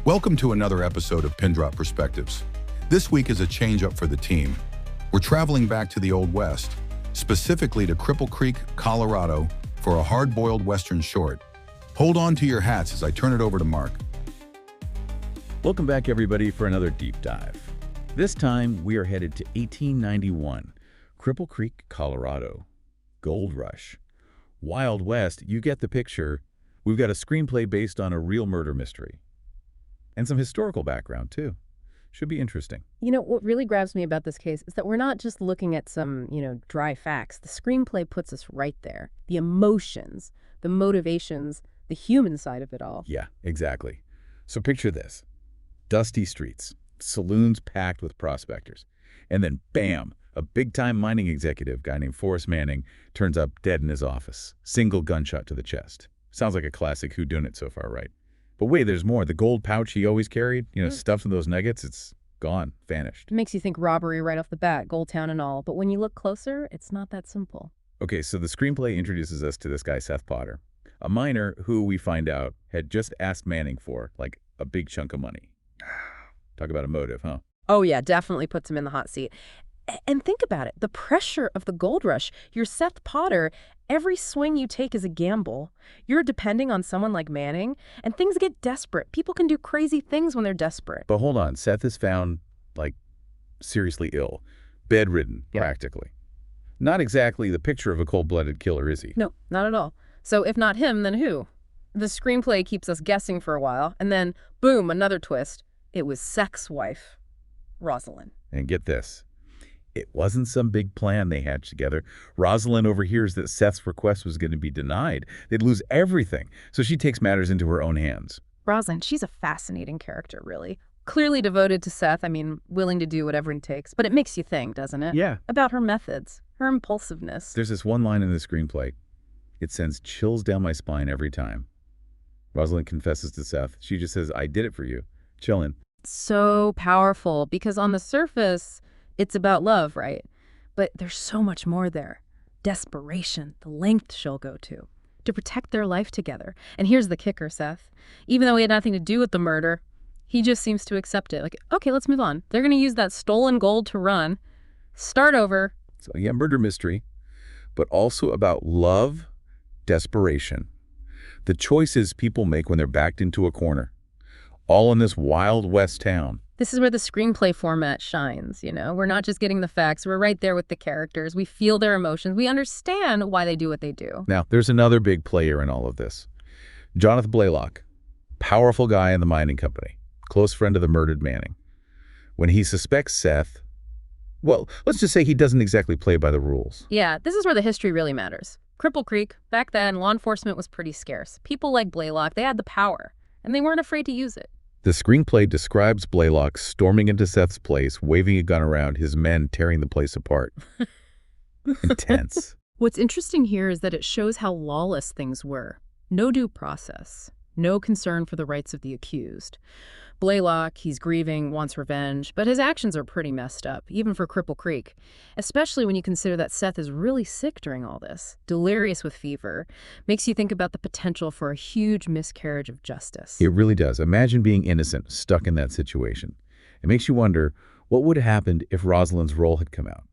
Welcome to another episode of Pindrop Perspectives. This week is a change-up for the team. We're traveling back to the Old West, specifically to Cripple Creek, Colorado, for a hard-boiled Western short. Hold on to your hats as I turn it over to Mark. Welcome back, everybody, for another deep dive. This time, we are headed to 1891, Cripple Creek, Colorado. Gold Rush. Wild West, you get the picture. We've got a screenplay based on a real murder mystery. And some historical background, too. Should be interesting. You know, what really grabs me about this case is that we're not just looking at some, dry facts. The screenplay puts us right there. The emotions, the motivations, the human side of it all. Yeah, exactly. So picture this. Dusty streets, saloons packed with prospectors. And then, bam, a big-time mining executive, guy named Forrest Manning, turns up dead in his office. Single gunshot to the chest. Sounds like a classic whodunit so far, right? But wait, there's more. The gold pouch he always carried, stuffed in those nuggets, it's gone, vanished. It makes you think robbery right off the bat, Gold Town and all. But when you look closer, it's not that simple. Okay, so the screenplay introduces us to this guy, Seth Potter, a miner who we find out had just asked Manning for, like, a big chunk of money. Talk about a motive, huh? Oh, yeah, definitely puts him in the hot seat. And think about it. The pressure of the gold rush. You're Seth Potter. Every swing you take is a gamble. You're depending on someone like Manning, and things get desperate. People can do crazy things when they're desperate. But hold on. Seth is found, seriously ill. Bedridden, practically. Not exactly the picture of a cold-blooded killer, is he? No, not at all. So if not him, then who? The screenplay keeps us guessing for a while, and then, boom, another twist. It was Seth's wife, Rosalind. And get this. It wasn't some big plan they hatched together. Rosalind overhears that Seth's request was going to be denied. They'd lose everything. So she takes matters into her own hands. Rosalind, she's a fascinating character, really. Clearly devoted to Seth, willing to do whatever it takes. But it makes you think, doesn't it? Yeah. About her methods, her impulsiveness. There's this one line in the screenplay. It sends chills down my spine every time. Rosalind confesses to Seth. She just says, I did it for you. Chillin'. So powerful, because on the surface, it's about love, right? But there's so much more there. Desperation, the length she'll go to protect their life together. And here's the kicker, Seth. Even though he had nothing to do with the murder, he just seems to accept it. Like, okay, let's move on. They're going to use that stolen gold to run. Start over. So yeah, murder mystery, but also about love, desperation. The choices people make when they're backed into a corner. All in this Wild West town. This is where the screenplay format shines, We're not just getting the facts. We're right there with the characters. We feel their emotions. We understand why they do what they do. Now, there's another big player in all of this. Jonathan Blaylock, powerful guy in the mining company, close friend of the murdered Manning. When he suspects Seth, well, let's just say he doesn't exactly play by the rules. Yeah, this is where the history really matters. Cripple Creek, back then, law enforcement was pretty scarce. People like Blaylock, they had the power, and they weren't afraid to use it. The screenplay describes Blaylock storming into Seth's place, waving a gun around, his men tearing the place apart. Intense. What's interesting here is that it shows how lawless things were. No due process. No concern for the rights of the accused. Blaylock, he's grieving, wants revenge, but his actions are pretty messed up, even for Cripple Creek. Especially when you consider that Seth is really sick during all this, delirious with fever. Makes you think about the potential for a huge miscarriage of justice. It really does. Imagine being innocent, stuck in that situation. It makes you wonder, what would have happened if Rosalind's role had come out?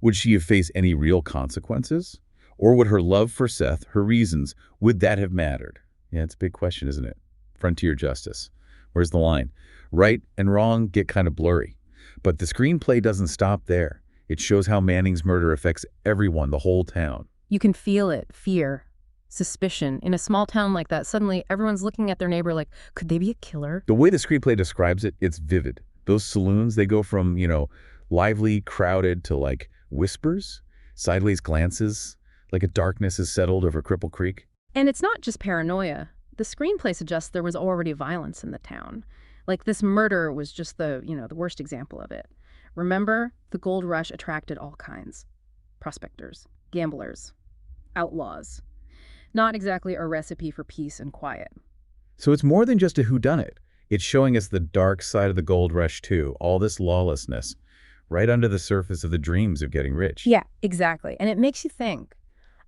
Would she have faced any real consequences? Or would her love for Seth, her reasons, would that have mattered? Yeah, it's a big question, isn't it? Frontier justice. Where's the line? Right and wrong get kind of blurry. But the screenplay doesn't stop there. It shows how Manning's murder affects everyone, the whole town. You can feel it, fear, suspicion. In a small town like that, suddenly everyone's looking at their neighbor like, could they be a killer? The way the screenplay describes it, it's vivid. Those saloons, they go from, lively, crowded to whispers, sideways glances, like a darkness has settled over Cripple Creek. And it's not just paranoia. The screenplay suggests there was already violence in the town. This murder was just the worst example of it. Remember, the gold rush attracted all kinds. prospectors, gamblers, outlaws. Not exactly a recipe for peace and quiet. So it's more than just a whodunit. It's showing us the dark side of the gold rush too, all this lawlessness, right under the surface of the dreams of getting rich. Yeah, exactly. And it makes you think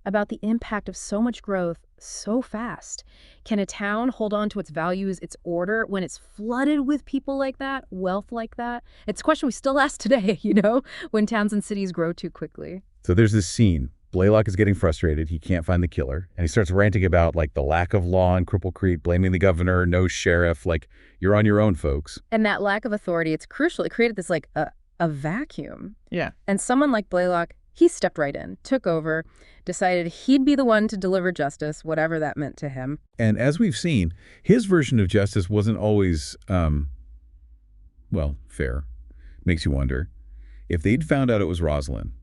about the impact of so much growth so fast. Can a town hold on to its values, its order, when it's flooded with people like that, wealth like that? It's a question we still ask today, when towns and cities grow too quickly. So there's this scene. Blaylock is getting frustrated. He can't find the killer. And he starts ranting about, the lack of law in Cripple Creek, blaming the governor, no sheriff, you're on your own, folks. And that lack of authority, it's crucial. It created this, a vacuum. Yeah. And someone like Blaylock, he stepped right in, took over, decided he'd be the one to deliver justice, whatever that meant to him. And as we've seen, his version of justice wasn't always, fair. Makes you wonder. If they'd found out it was Rosalind,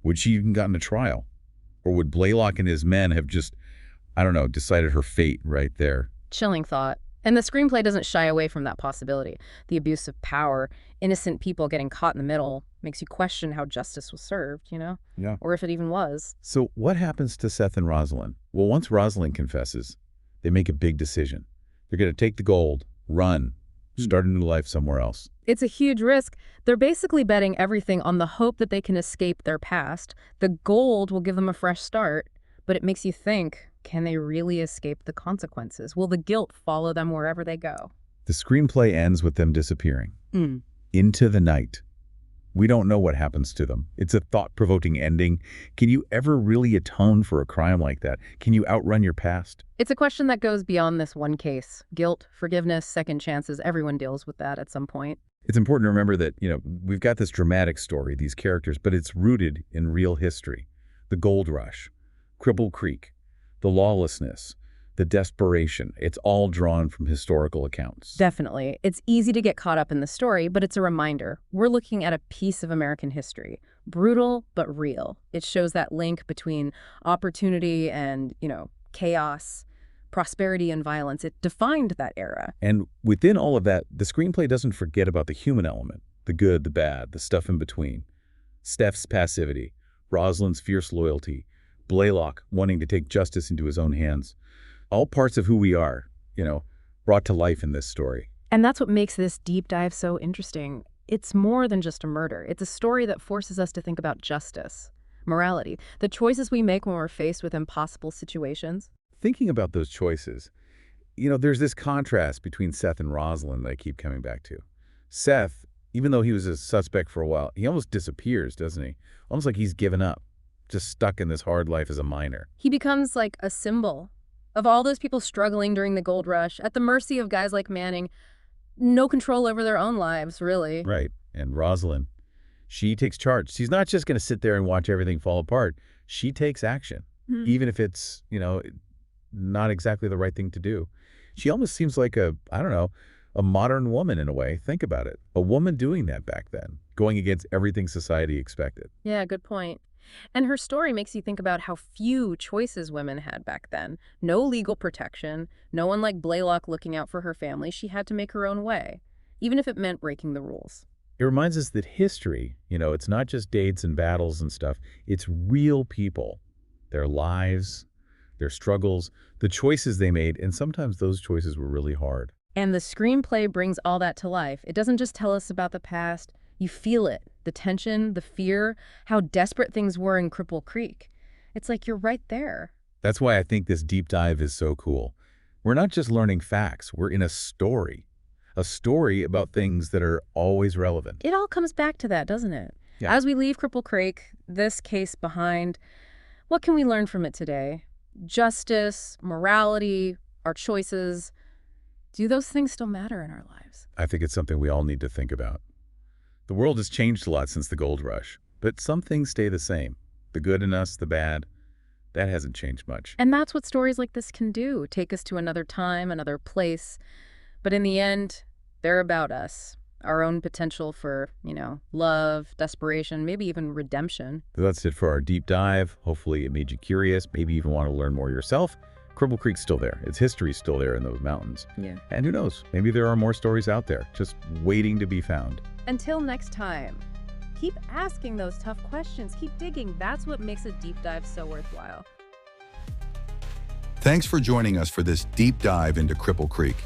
would she even gotten a trial? Or would Blaylock and his men have just, decided her fate right there? Chilling thought. And the screenplay doesn't shy away from that possibility. The abuse of power, innocent people getting caught in the middle, makes you question how justice was served, Yeah. Or if it even was. So what happens to Seth and Rosalind? Well, once Rosalind confesses, they make a big decision. They're going to take the gold, run, start a new life somewhere else. It's a huge risk. They're basically betting everything on the hope that they can escape their past. The gold will give them a fresh start, but it makes you think, can they really escape the consequences? Will the guilt follow them wherever they go? The screenplay ends with them disappearing into the night. We don't know what happens to them. It's a thought-provoking ending. Can you ever really atone for a crime like that? Can you outrun your past? It's a question that goes beyond this one case. Guilt, forgiveness, second chances, everyone deals with that at some point. It's important to remember that, we've got this dramatic story, these characters, but it's rooted in real history. The gold rush, Cripple Creek, the lawlessness, the desperation. It's all drawn from historical accounts. Definitely. It's easy to get caught up in the story, but it's a reminder. We're looking at a piece of American history. Brutal, but real. It shows that link between opportunity and, chaos, prosperity and violence. It defined that era. And within all of that, the screenplay doesn't forget about the human element, the good, the bad, the stuff in between. Steph's passivity, Rosalind's fierce loyalty, Blaylock wanting to take justice into his own hands. All parts of who we are, brought to life in this story. And that's what makes this deep dive so interesting. It's more than just a murder. It's a story that forces us to think about justice, morality, the choices we make when we're faced with impossible situations. Thinking about those choices, there's this contrast between Seth and Rosalind that I keep coming back to. Seth, even though he was a suspect for a while, he almost disappears, doesn't he? Almost like he's given up, just stuck in this hard life as a miner. He becomes like a symbol of all those people struggling during the gold rush, at the mercy of guys like Manning, no control over their own lives, really. Right. And Rosalind, she takes charge. She's not just going to sit there and watch everything fall apart. She takes action, even if it's, not exactly the right thing to do. She almost seems like a modern woman in a way. Think about it. A woman doing that back then, going against everything society expected. Yeah, good point. And her story makes you think about how few choices women had back then. No legal protection, no one like Blaylock looking out for her family. She had to make her own way, even if it meant breaking the rules. It reminds us that history, it's not just dates and battles and stuff. It's real people, their lives, their struggles, the choices they made, and sometimes those choices were really hard. And the screenplay brings all that to life. It doesn't just tell us about the past. You feel it, the tension, the fear, how desperate things were in Cripple Creek. It's like you're right there. That's why I think this deep dive is so cool. We're not just learning facts, we're in a story about things that are always relevant. It all comes back to that, doesn't it? Yeah. As we leave Cripple Creek, this case behind, what can we learn from it today? Justice, morality, our choices. Do those things still matter in our lives? I think it's something we all need to think about. The world has changed a lot since the gold rush, but some things stay the same. The good in us, the bad, that hasn't changed much. And that's what stories like this can do, take us to another time, another place. But in the end, they're about us, our own potential for, love, desperation, maybe even redemption. That's it for our deep dive. Hopefully it made you curious, maybe even want to learn more yourself. Cripple Creek's still there. Its history's still there in those mountains. Yeah. And who knows, maybe there are more stories out there just waiting to be found. Until next time, Keep asking those tough questions. Keep digging. That's what makes a deep dive so worthwhile. Thanks for joining us for this deep dive into Cripple Creek.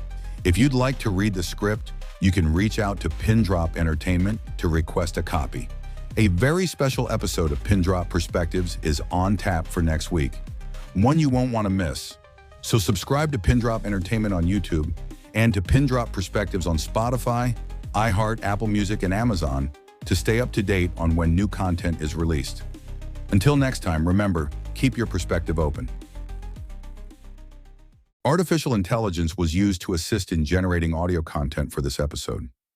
If you'd like to read the script, you can reach out to Pindrop Entertainment to request a copy. A very special episode of Pindrop Perspectives is on tap for next week, one you won't want to miss. So subscribe to Pindrop Entertainment on YouTube and to Pindrop Perspectives on Spotify, iHeart, Apple Music, and Amazon to stay up to date on when new content is released. Until next time, remember, keep your perspective open. Artificial intelligence was used to assist in generating audio content for this episode.